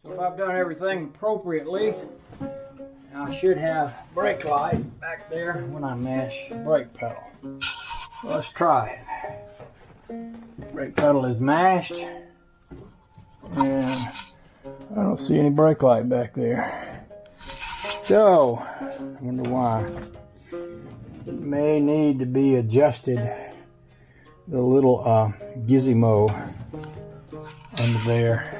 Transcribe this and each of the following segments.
If I've done everything appropriately, I should have brake light back there when I mash the brake pedal. So let's try it. Brake pedal is mashed, and I don't see any brake light back there. So, I wonder why. It may need to be adjusted. The little gizmo under there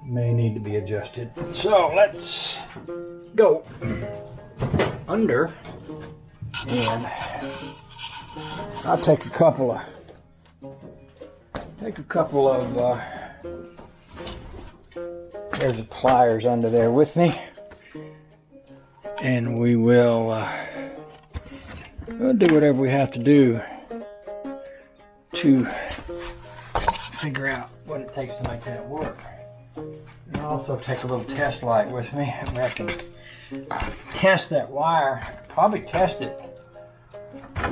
may need to be adjusted. So let's go under, and I'll take a couple of there's the pliers under there with me, and we will we'll do whatever we have to do to figure out what it takes to make that work. And I'll also take a little test light with me, and I can test that wire. Probably test it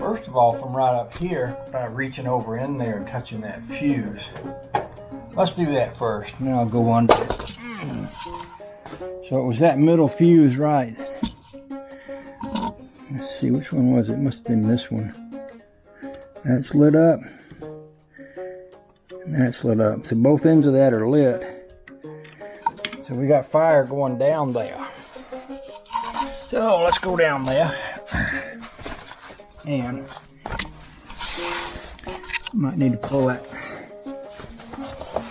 first of all from right up here by reaching over in there and touching that fuse. Let's do that first, and then I'll go under. So it was that middle fuse, right? Let's see, which one was it? It must have been this one. That's lit up. And that's lit up. So both ends of that are lit. So we got fire going down there. So let's go down there. And might need to pull that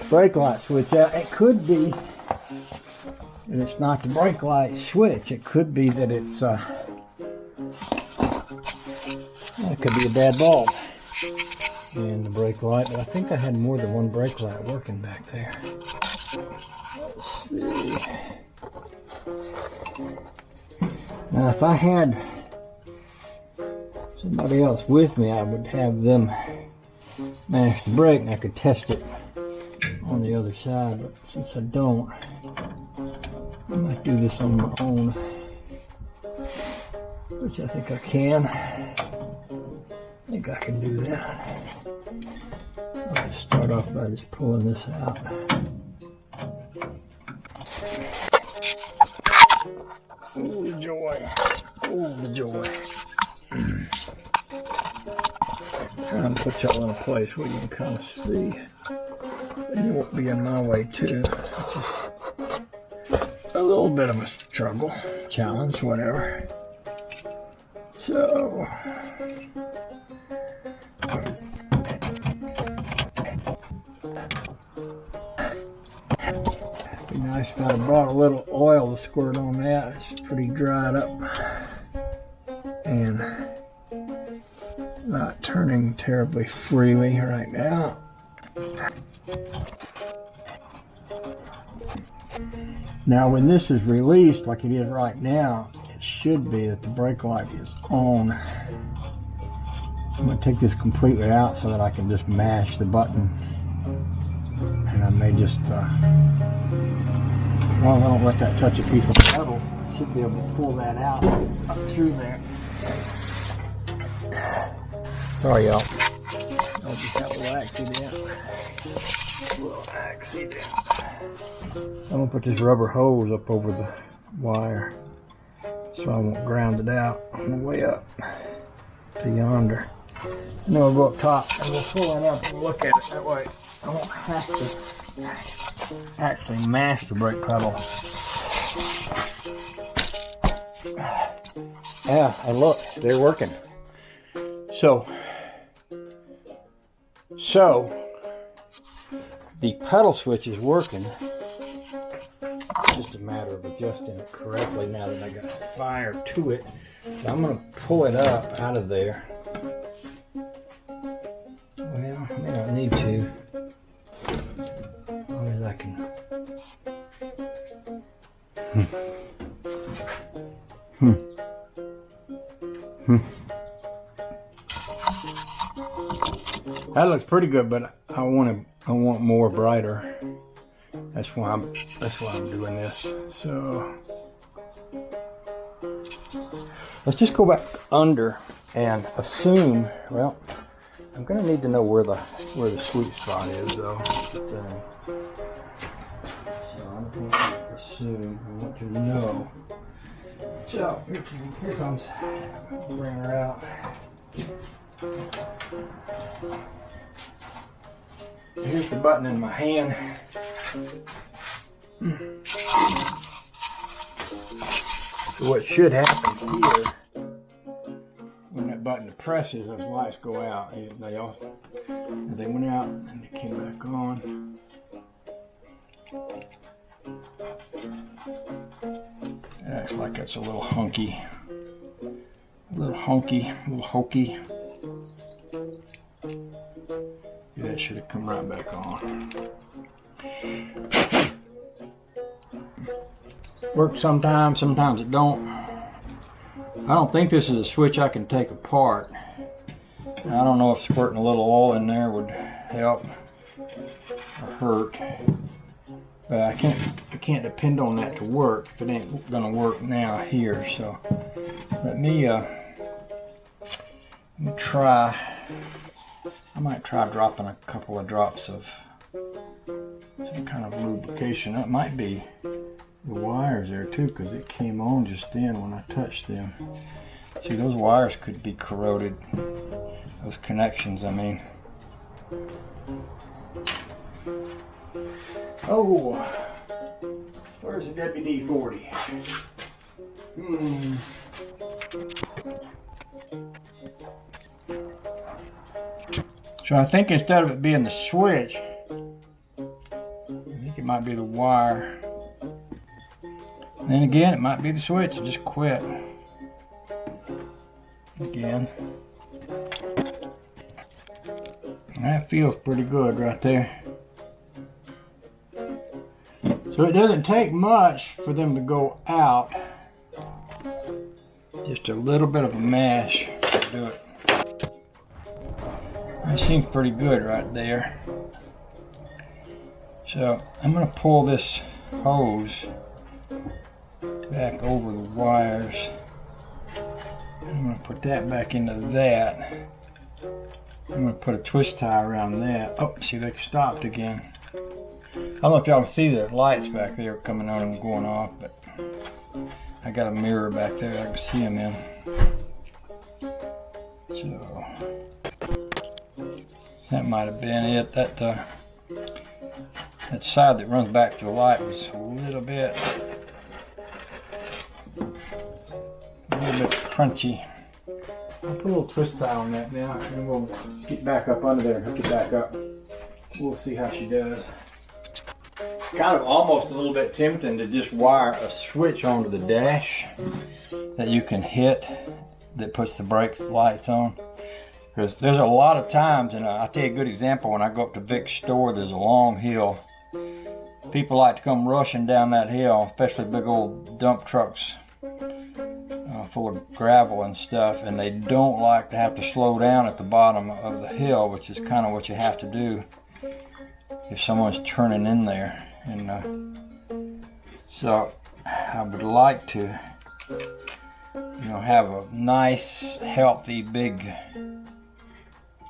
brake light switch out. It could be that it's not the brake light switch. It could be that it's it could be a bad bulb in the brake light, but I think I had more than one brake light working back there. Let's see. Now if I had somebody else with me, I would have them mash the brake and I could test it on the other side, but since I don't, I might do this on my own, which I think I can. I think I can do that. I'll just start off by just pulling this out. Oh, the joy. Oh, the joy. Trying to put y'all in a place where you can kind of see. And you won't be in my way too. It's just a little bit of a struggle, challenge, whatever. So it'd be nice if I brought a little oil to squirt on that. It's pretty dried up and not turning terribly freely right now. Now when this is released like it is right now, it should be that the brake light is on. I'm going to take this completely out so that I can just mash the button, and I may just well, I don't let that touch a piece of metal. I should be able to pull that out up through there. Sorry y'all, I'll just have a little accident. I'm going to put this rubber hose up over the wire so I won't ground it out on the way up to yonder. And then we'll go up top and we'll pull it up and look at it. That way I won't have to actually mash the brake pedal. Yeah, and look, they're working. So the pedal switch is working. It's just a matter of adjusting it correctly now that I got fire to it. So I'm going to pull it up out of there. Well, I may not need to. As long as I can. That looks pretty good, but I want more brighter. That's why I'm doing this. So let's just go back under and assume. Well, I'm gonna need to know where the sweet spot is, though. want to assume, I want to know. So, here comes, bring her out. Here's the button in my hand. So what should happen here, when that button presses, those lights go out. They went out and they came back on. Acts like it's a little hokey. Yeah, that should have come right back on. Works sometimes it don't. I don't think this is a switch I can take apart. I don't know if squirting a little oil in there would help or hurt. But I can't depend on that to work if it ain't gonna work now here. So let me try. I might try dropping a couple of drops of some kind of lubrication. That might be the wires there too, because it came on just then when I touched them. See, those wires could be corroded. Those connections, I mean. Oh, where's the WD-40? So I think instead of it being the switch, I think it might be the wire. And then again, it might be the switch. It just quit. Again. That feels pretty good right there. So it doesn't take much for them to go out. Just a little bit of a mash to do it. That seems pretty good right there. So I'm going to pull this hose back over the wires. I'm going to put that back into that. I'm going to put a twist tie around that. Oh, see, they stopped again. I don't know if y'all can see the lights back there coming on and going off, but I got a mirror back there I can see them in. So that might have been it. That side that runs back to the light was a little bit crunchy. I'll put a little twist tie on that now, and we'll get back up under there and hook it back up. We'll see how she does. Kind of almost a little bit tempting to just wire a switch onto the dash that you can hit that puts the brake lights on. Because there's a lot of times, and I'll tell you a good example, when I go up to Vic's store, there's a long hill. People like to come rushing down that hill, especially big old dump trucks full of gravel and stuff, and they don't like to have to slow down at the bottom of the hill, which is kind of what you have to do if someone's turning in there. And so I would like to, have a nice, healthy, big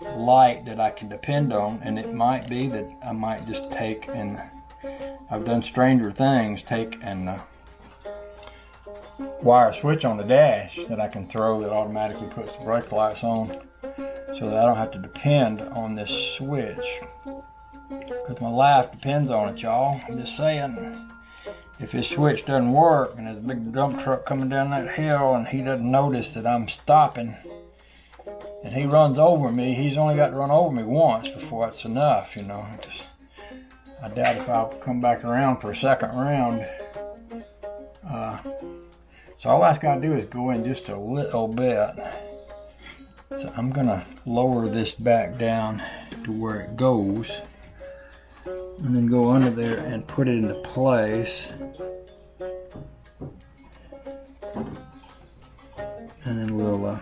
light that I can depend on. And it might be that I might just take, and I've done stranger things, take and wire a switch on the dash that I can throw that automatically puts the brake lights on, so that I don't have to depend on this switch. Because my life depends on it, y'all. I'm just saying, if his switch doesn't work and there's a big dump truck coming down that hill and he doesn't notice that I'm stopping and he runs over me, he's only got to run over me once before it's enough, I doubt if I'll come back around for a second round. So all I got to do is go in just a little bit. So I'm going to lower this back down to where it goes, and then go under there and put it into place. And then we'll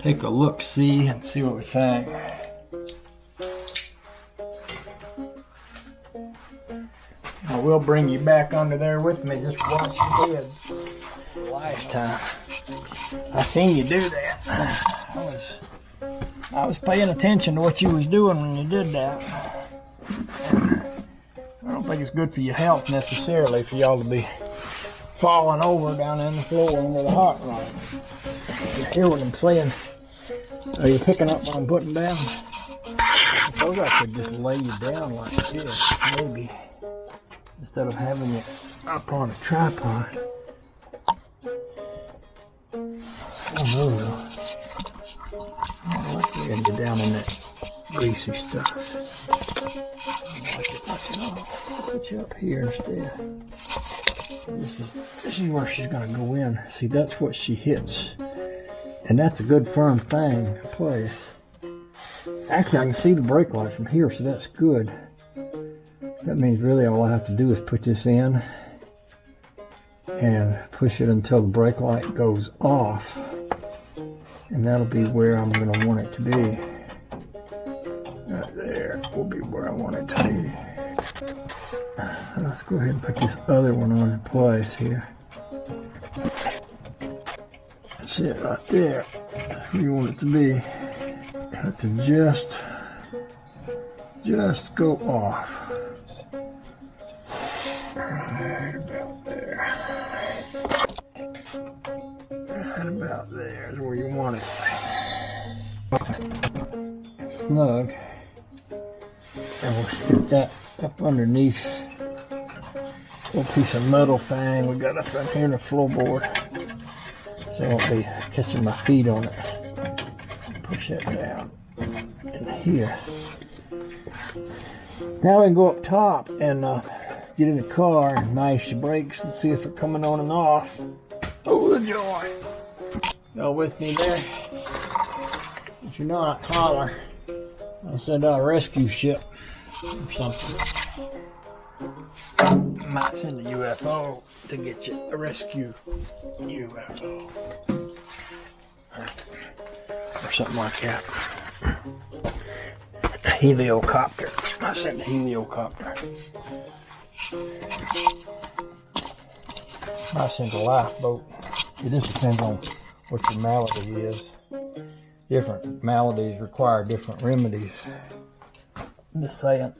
take a look-see and see what we think. I will bring you back under there with me, just watch you did last time. I seen you do that. I was paying attention to what you was doing when you did that. don't think it's good for your health necessarily for y'all to be falling over down in the floor under the hot rod. You hear what I'm saying? Are you picking up what I'm putting down? I suppose I could just lay you down like this, maybe, instead of having it up on a tripod. Oh no. I like getting you down in that greasy stuff. I like it much at all. Put you up here instead. This is where she's gonna go in. See, that's what she hits. And that's a good firm thing to place. Actually, I can see the brake light from here, so that's good. That means really all I have to do is put this in and push it until the brake light goes off. And that'll be where I'm going to want it to be. Right there will be where I want it to be. Let's go ahead and put this other one on in place here. That's it right there. That's where you want it to be. Let's just go off. Right about there. Right about there is where you want it. Snug. And we'll stick that up underneath a little piece of metal thing we got up in here in the floorboard. So I won't be catching my feet on it. Push that down in here. Now we can go up top and get in the car and mash the brakes and see if they're coming on and off. Oh, the joy. Y'all with me there? If you're not, holler. I'll send out a rescue ship or something. I might send a UFO to get you a rescue UFO. Or something like that. A heliocopter. I sent a heliocopter. I sent a lifeboat. It just depends on what your malady is. Different maladies require different remedies. I'm just saying.